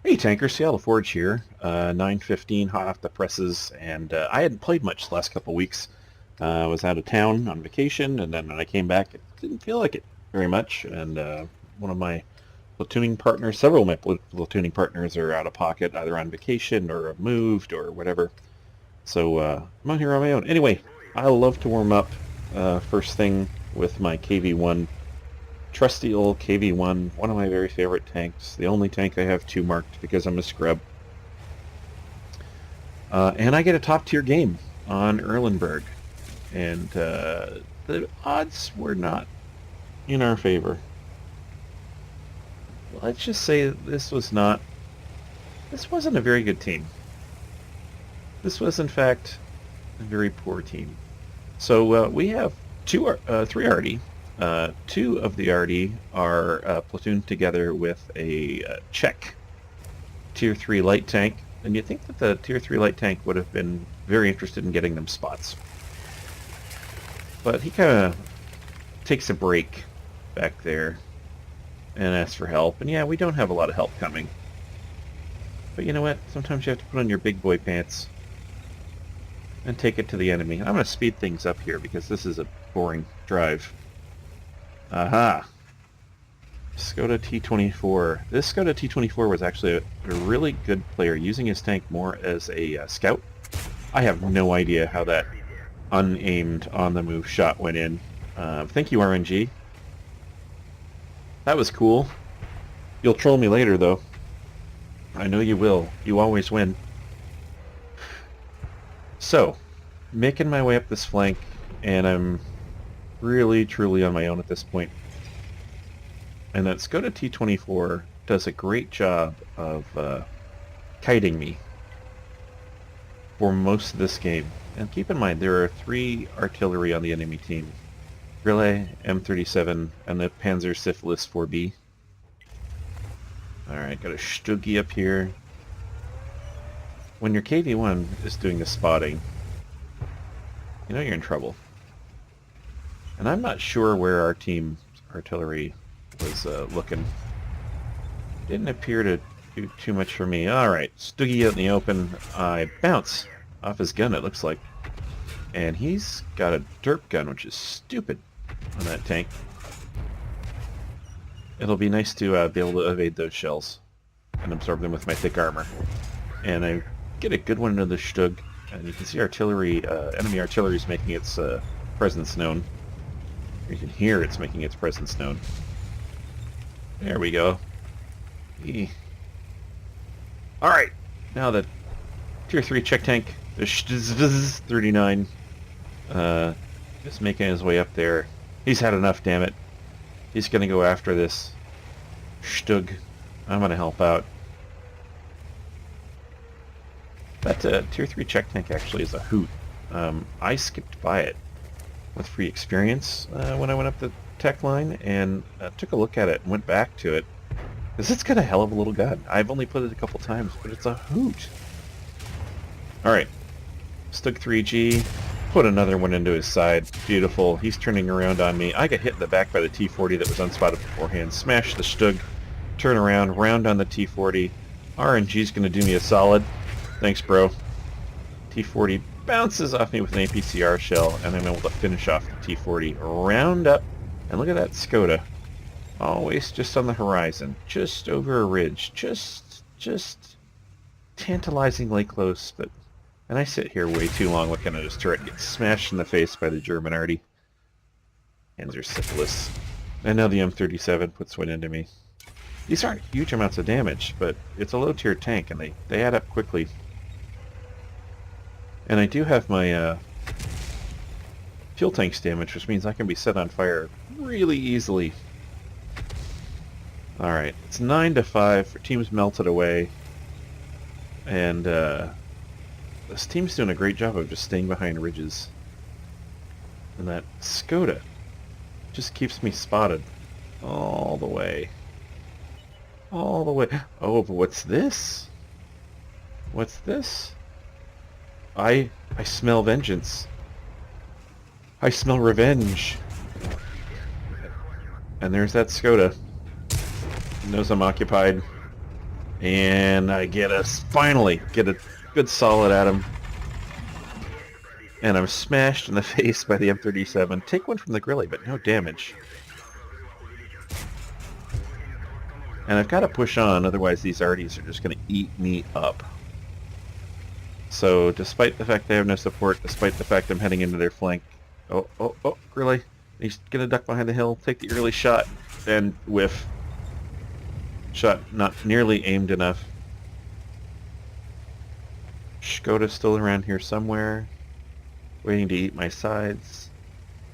Hey Tanker, Seattle Forge here, 9:15, hot off the presses, and I hadn't played much the last couple of weeks. I was out of town on vacation, and then when I came back, it didn't feel like it very much, and one of my platooning partners, several of my platooning partners are out of pocket, either on vacation or have moved or whatever, so I'm out here on my own. Anyway, I love to warm up first thing with my KV-1. Trusty old KV-1, one of my very favorite tanks. The only tank I have 2 marked because I'm a scrub. And I get a top tier game on Erlenberg. And the odds were not in our favor. Let's just say this wasn't a very good team. This was in fact a very poor team. So we have 3 RD. 2 of the RD are platooned together with a Czech Tier 3 light tank, and you'd think that the Tier 3 light tank would have been very interested in getting them spots. But he kind of takes a break back there and asks for help, and yeah, we don't have a lot of help coming. But you know what? Sometimes you have to put on your big boy pants and take it to the enemy. I'm going to speed things up here because this is a boring drive. Aha! Skoda T24. This Skoda T24 was actually a really good player, using his tank more as a scout. I have no idea how that unaimed, on-the-move shot went in. Thank you, RNG. That was cool. You'll troll me later, though. I know you will. You always win. So, making my way up this flank, and I'm really, truly on my own at this point. And that Skoda T24 does a great job of kiting me for most of this game. And keep in mind, there are 3 artillery on the enemy team. Relay, M37, and the Panzer Syphilis 4B. Alright, got a Stuggy up here. When your KV-1 is doing the spotting, you know you're in trouble. And I'm not sure where our team's artillery was looking. Didn't appear to do too much for me. Alright, Stuggy out in the open. I bounce off his gun, it looks like. And he's got a derp gun, which is stupid on that tank. It'll be nice to be able to evade those shells and absorb them with my thick armor. And I get a good one into the Stug, and you can see artillery, enemy artillery is making its presence known. You can hear it's making its presence known. There we go. Alright, now the Tier 3 Czech tank, the 39, just making his way up there. He's had enough, damn it. He's gonna go after this Stug. I'm gonna help out. That Tier 3 Czech tank actually is a hoot. I skipped by it with free experience when I went up the tech line, and took a look at it and went back to it, because it's got a hell of a little gun. I've only played it a couple times, but it's a hoot. Alright, Stug 3G, put another one into his side. Beautiful. He's turning around on me. I got hit in the back by the T40 that was unspotted beforehand. Smash the Stug, turn around, round on the T40. RNG's gonna do me a solid. Thanks, bro. T40 bounces off me with an APCR shell, and I'm able to finish off the T40. Round up, and look at that Skoda. Always just on the horizon, just over a ridge, just tantalizingly close, but... And I sit here way too long looking at his turret get smashed in the face by the German arty. Panzer Syphilis. And now the M37 puts one into me. These aren't huge amounts of damage, but it's a low-tier tank, and they add up quickly. And I do have my fuel tanks damage, which means I can be set on fire really easily. Alright, it's 9-5. Our team's melted away. And this team's doing a great job of just staying behind ridges. And that Skoda just keeps me spotted all the way. All the way. Oh, but what's this? What's this? I smell vengeance. I smell revenge. And there's that Skoda. He knows I'm occupied. And I finally get a good solid at him. And I'm smashed in the face by the M37. Take one from the Grilly, but no damage. And I've got to push on, otherwise these arties are just going to eat me up. So, despite the fact they have no support, despite the fact I'm heading into their flank... Oh, Grilly. He's going to duck behind the hill, take the early shot, and whiff. Shot not nearly aimed enough. Skoda's still around here somewhere, waiting to eat my sides.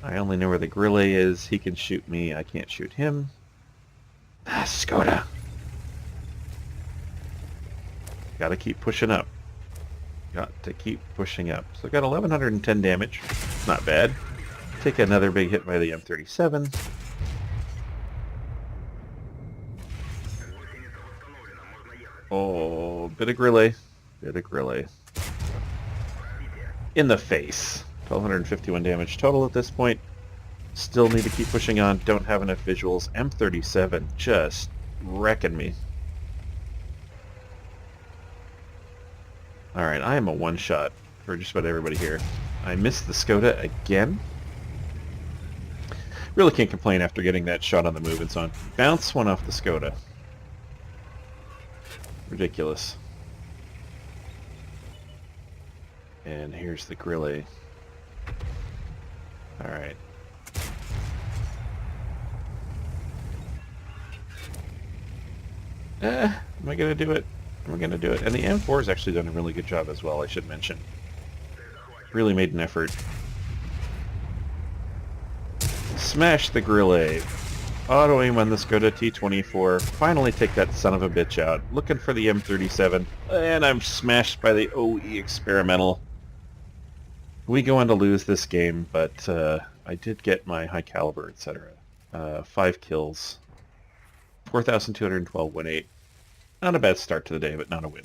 I only know where the Grilly is. He can shoot me. I can't shoot him. Ah, Skoda. Gotta keep pushing up. Got to keep pushing up. So I got 1110 damage. Not bad. Take another big hit by the M37. Oh, bit of Grilly. In the face. 1251 damage total at this point. Still need to keep pushing on. Don't have enough visuals. M37 just wrecking me. Alright, I am a one-shot for just about everybody here. I missed the Skoda again. Really can't complain after getting that shot on the move and so on. Bounce one off the Skoda. Ridiculous. And here's the Grilly. Alright. Am I gonna do it? Am I gonna do it? And the M4 has actually done a really good job as well, I should mention. Really made an effort. Smash the Grilly. Auto aim on the Skoda T24. Finally take that son of a bitch out. Looking for the M37. And I'm smashed by the OE Experimental. We go on to lose this game, but I did get my high caliber, etc. 5 kills. 4,212 win 8. Not a bad start to the day, but not a win.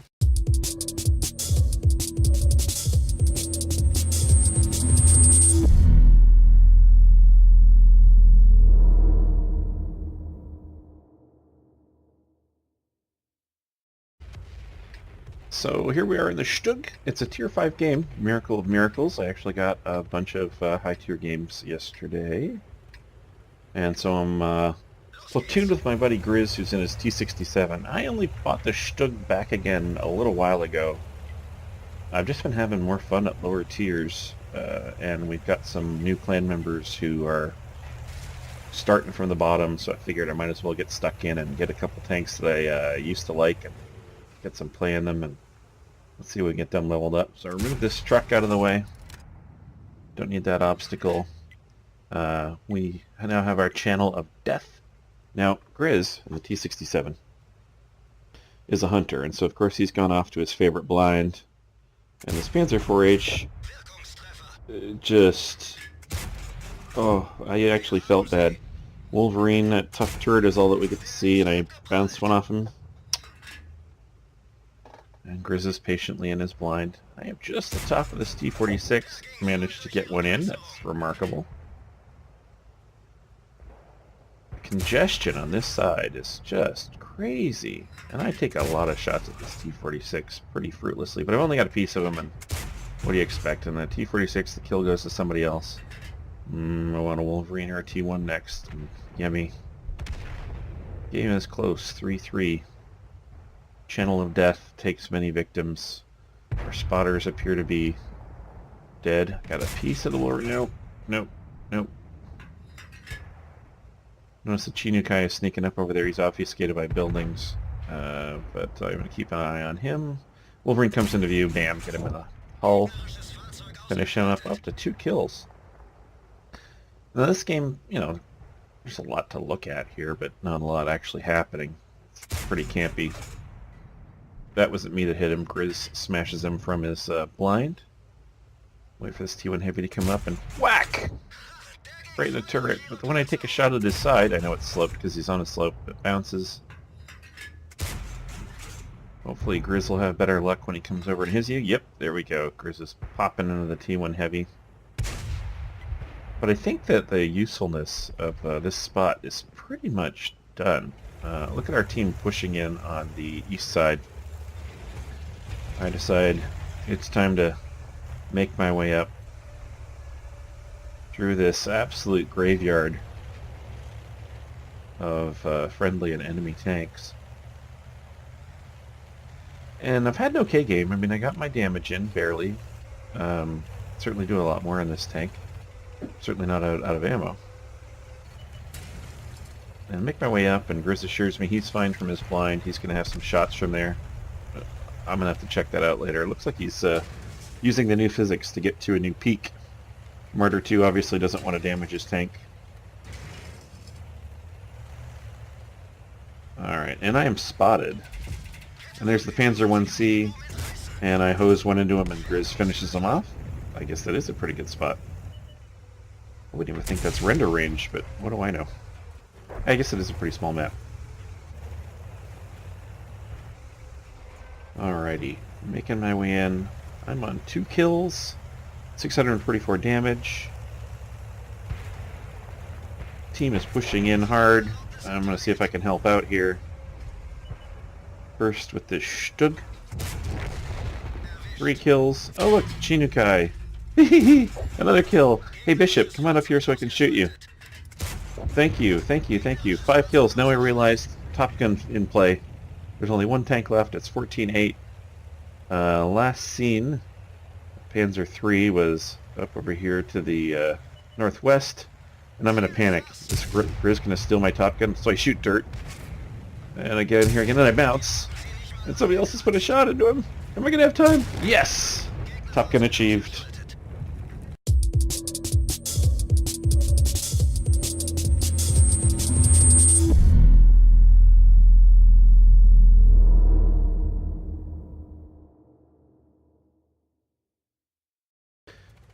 So here we are in the Stug. It's a tier 5 game, Miracle of Miracles. I actually got a bunch of high tier games yesterday. And so I'm platooned with my buddy Grizz, who's in his T67. I only bought the Stug back again a little while ago. I've just been having more fun at lower tiers, and we've got some new clan members who are starting from the bottom, so I figured I might as well get stuck in and get a couple tanks that I used to like and get some play in them, and let's see if we can get them leveled up. So remove this truck out of the way. Don't need that obstacle. We now have our channel of death. Now, Grizz, in the T67, is a hunter, and so of course he's gone off to his favorite blind. And this Panzer 4H just... Oh, I actually felt bad. Wolverine, that tough turret is all that we get to see, and I bounced one off him. And Grizz is patiently in his blind. I am just the top of this T46. Managed to get one in. That's remarkable. Congestion on this side is just crazy. And I take a lot of shots at this T46 pretty fruitlessly, but I've only got a piece of them, and what do you expect? In the T46, the kill goes to somebody else. I want a Wolverine or a T1 next. Yummy. Game is close. 3-3. Channel of Death takes many victims. Our spotters appear to be dead. Got a piece of the Wolverine. Nope. Notice the Chinukai is sneaking up over there. He's obfuscated by buildings. But I'm going to keep an eye on him. Wolverine comes into view. Bam. Get him in the hull. Finish him up to 2 kills. Now this game, you know, there's a lot to look at here, but not a lot actually happening. It's pretty campy. That wasn't me that hit him. Grizz smashes him from his blind. Wait for this T1 Heavy to come up and whack! Right in the turret. But when I take a shot at his side, I know it's sloped because he's on a slope. It bounces. Hopefully Grizz will have better luck when he comes over and hits you. Yep, there we go. Grizz is popping into the T1 heavy. But I think that the usefulness of this spot is pretty much done. Look at our team pushing in on the east side. I decide it's time to make my way up through this absolute graveyard of friendly and enemy tanks. And I've had an okay game. I mean, I got my damage in, barely. Certainly do a lot more in this tank. Certainly not out of ammo. And make my way up, and Grizz assures me he's fine from his blind. He's going to have some shots from there. But I'm going to have to check that out later. It looks like he's using the new physics to get to a new peak. Martyr 2 obviously doesn't want to damage his tank. Alright, and I am spotted. And there's the Panzer 1C, and I hose one into him, and Grizz finishes him off. I guess that is a pretty good spot. I wouldn't even think that's render range, but what do I know? I guess it is a pretty small map. Alrighty, making my way in. I'm on 2 kills, 644 damage. Team is pushing in hard. I'm going to see if I can help out here. First with this Stug. 3 kills. Oh look, Chinukai. Another kill. Hey Bishop, come on up here so I can shoot you. Thank you, thank you, thank you. 5 kills. Now I realized Top Gun in play. There's only 1 tank left. It's 14-8. Last seen, Panzer 3 was up over here to the northwest, and I'm in a panic. This Grizz gonna steal my Top Gun, so I shoot dirt. And I get in here again, and I bounce. And somebody else has put a shot into him. Am I gonna have time? Yes! Top Gun achieved.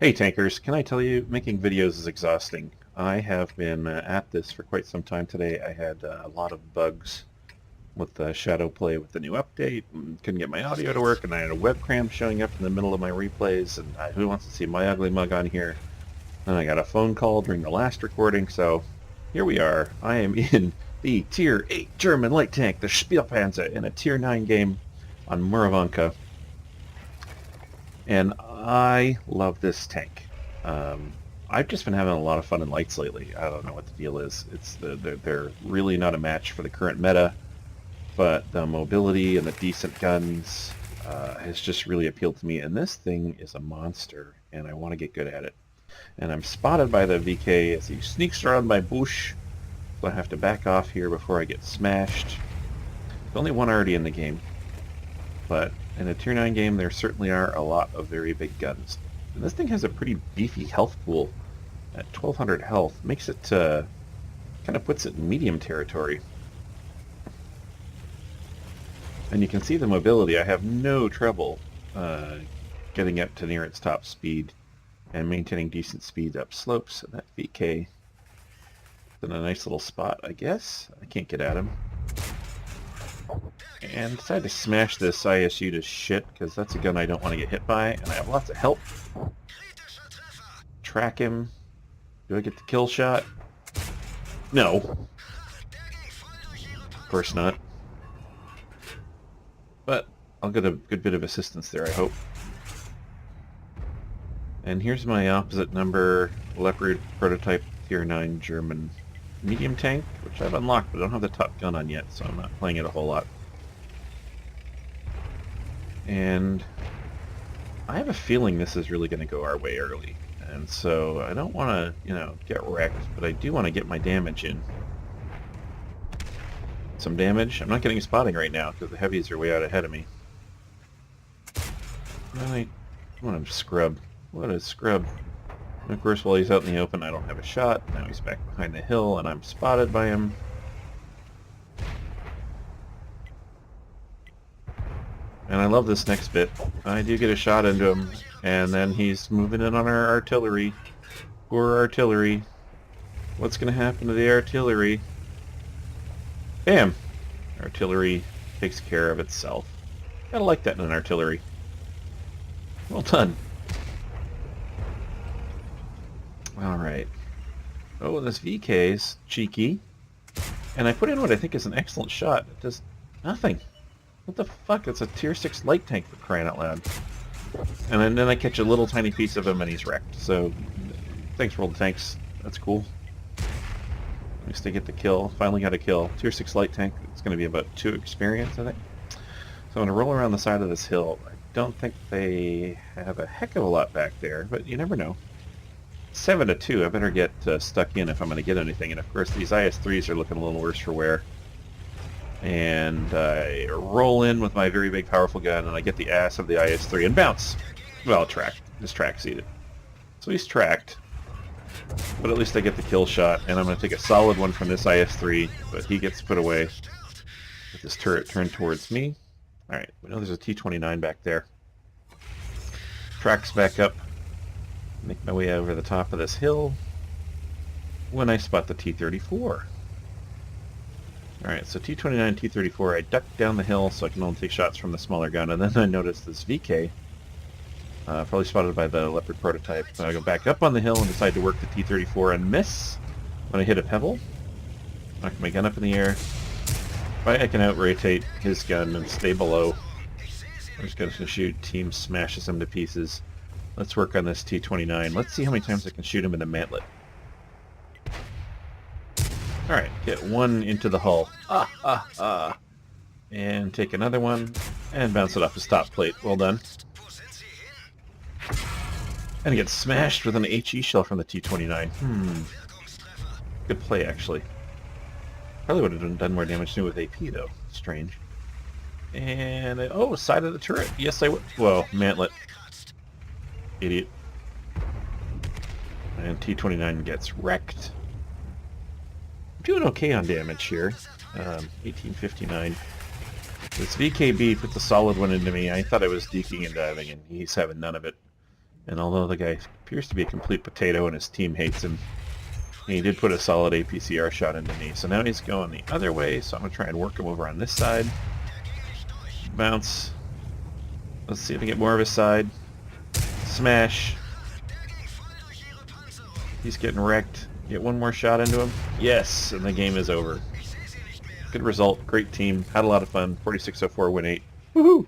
Hey tankers, can I tell you, making videos is exhausting. I have been at this for quite some time today. I had a lot of bugs with shadow play with the new update, and couldn't get my audio to work, and I had a web cram showing up in the middle of my replays, and who wants to see my ugly mug on here? And I got a phone call during the last recording, so here we are. I am in the Tier 8 German light tank, the Spielpanzer, in a Tier 9 game on Muravanka. And I love this tank. I've just been having a lot of fun in lights lately. I don't know what the deal is. They're really not a match for the current meta, but the mobility and the decent guns has just really appealed to me. And this thing is a monster, and I want to get good at it. And I'm spotted by the VK as he sneaks around my bush, so I have to back off here before I get smashed. There's only one already in the game, but in a Tier 9 game, there certainly are a lot of very big guns. And this thing has a pretty beefy health pool at 1200 health. Makes it, kind of puts it in medium territory. And you can see the mobility. I have no trouble getting up to near its top speed and maintaining decent speed up slopes. And that VK is in a nice little spot, I guess. I can't get at him. And decided to smash this ISU to shit, because that's a gun I don't want to get hit by, and I have lots of help. Track him. Do I get the kill shot? No. Of course not. But I'll get a good bit of assistance there, I hope. And here's my opposite number Leopard prototype Tier 9 German medium tank, which I've unlocked, but I don't have the Top Gun on yet, so I'm not playing it a whole lot. And I have a feeling this is really going to go our way early. And so I don't want to, get wrecked, but I do want to get my damage in. Some damage. I'm not getting spotting right now because the heavies are way out ahead of me. I want to scrub. What a scrub. And of course, while he's out in the open, I don't have a shot. Now he's back behind the hill, and I'm spotted by him. And I love this next bit. I do get a shot into him, and then he's moving in on our artillery. Poor artillery. What's going to happen to the artillery? Bam! Artillery takes care of itself. Gotta like that in an artillery. Well done. Alright. Oh, this VK's cheeky. And I put in what I think is an excellent shot. It does nothing. What the fuck? It's a tier 6 light tank, for crying out loud. And then I catch a little tiny piece of him and he's wrecked. So, thanks, World of Tanks. That's cool. At least I get the kill. Finally got a kill. Tier 6 light tank. It's going to be about 2 experience, I think. So I'm going to roll around the side of this hill. I don't think they have a heck of a lot back there, but you never know. 7-2. I better get stuck in if I'm going to get anything. And of course, these IS-3s are looking a little worse for wear. And I roll in with my very big, powerful gun, and I get the ass of the IS-3 and bounce. Well, tracked. Just track-seated. So he's tracked. But at least I get the kill shot, and I'm going to take a solid one from this IS-3, but he gets put away with this turret turned towards me. Alright, we know there's a T-29 back there. Tracks back up. Make my way over the top of this hill when I spot the T-34. Alright, so T-29, T-34, I duck down the hill so I can only take shots from the smaller gun, and then I notice this VK, probably spotted by the Leopard prototype. So I go back up on the hill and decide to work the T-34 and miss when I hit a pebble. Knock my gun up in the air. I can out-rotate his gun and stay below. I'm just going to shoot. Team smashes him to pieces. Let's work on this T-29. Let's see how many times I can shoot him in the mantlet. Alright, get one into the hull. And take another one and bounce it off his top plate. Well done. And get smashed with an HE shell from the T-29. Good play, actually. Probably would have done more damage to me with AP, though. Strange. And, oh, side of the turret. Yes, I would. Well, mantlet. Idiot. And T-29 gets wrecked. I'm doing okay on damage here. 1859. This VKB puts a solid one into me. I thought I was deking and diving, and he's having none of it. And although the guy appears to be a complete potato and his team hates him, he did put a solid APCR shot into me. So now he's going the other way, so I'm going to try and work him over on this side. Bounce. Let's see if I get more of his side. Smash. He's getting wrecked. Get one more shot into him. Yes, and the game is over. Good result. Great team. Had a lot of fun. 4604 win 8. Woohoo!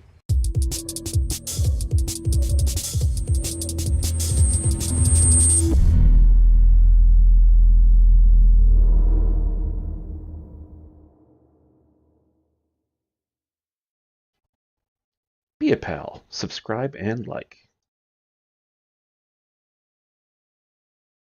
Be a pal. Subscribe and like.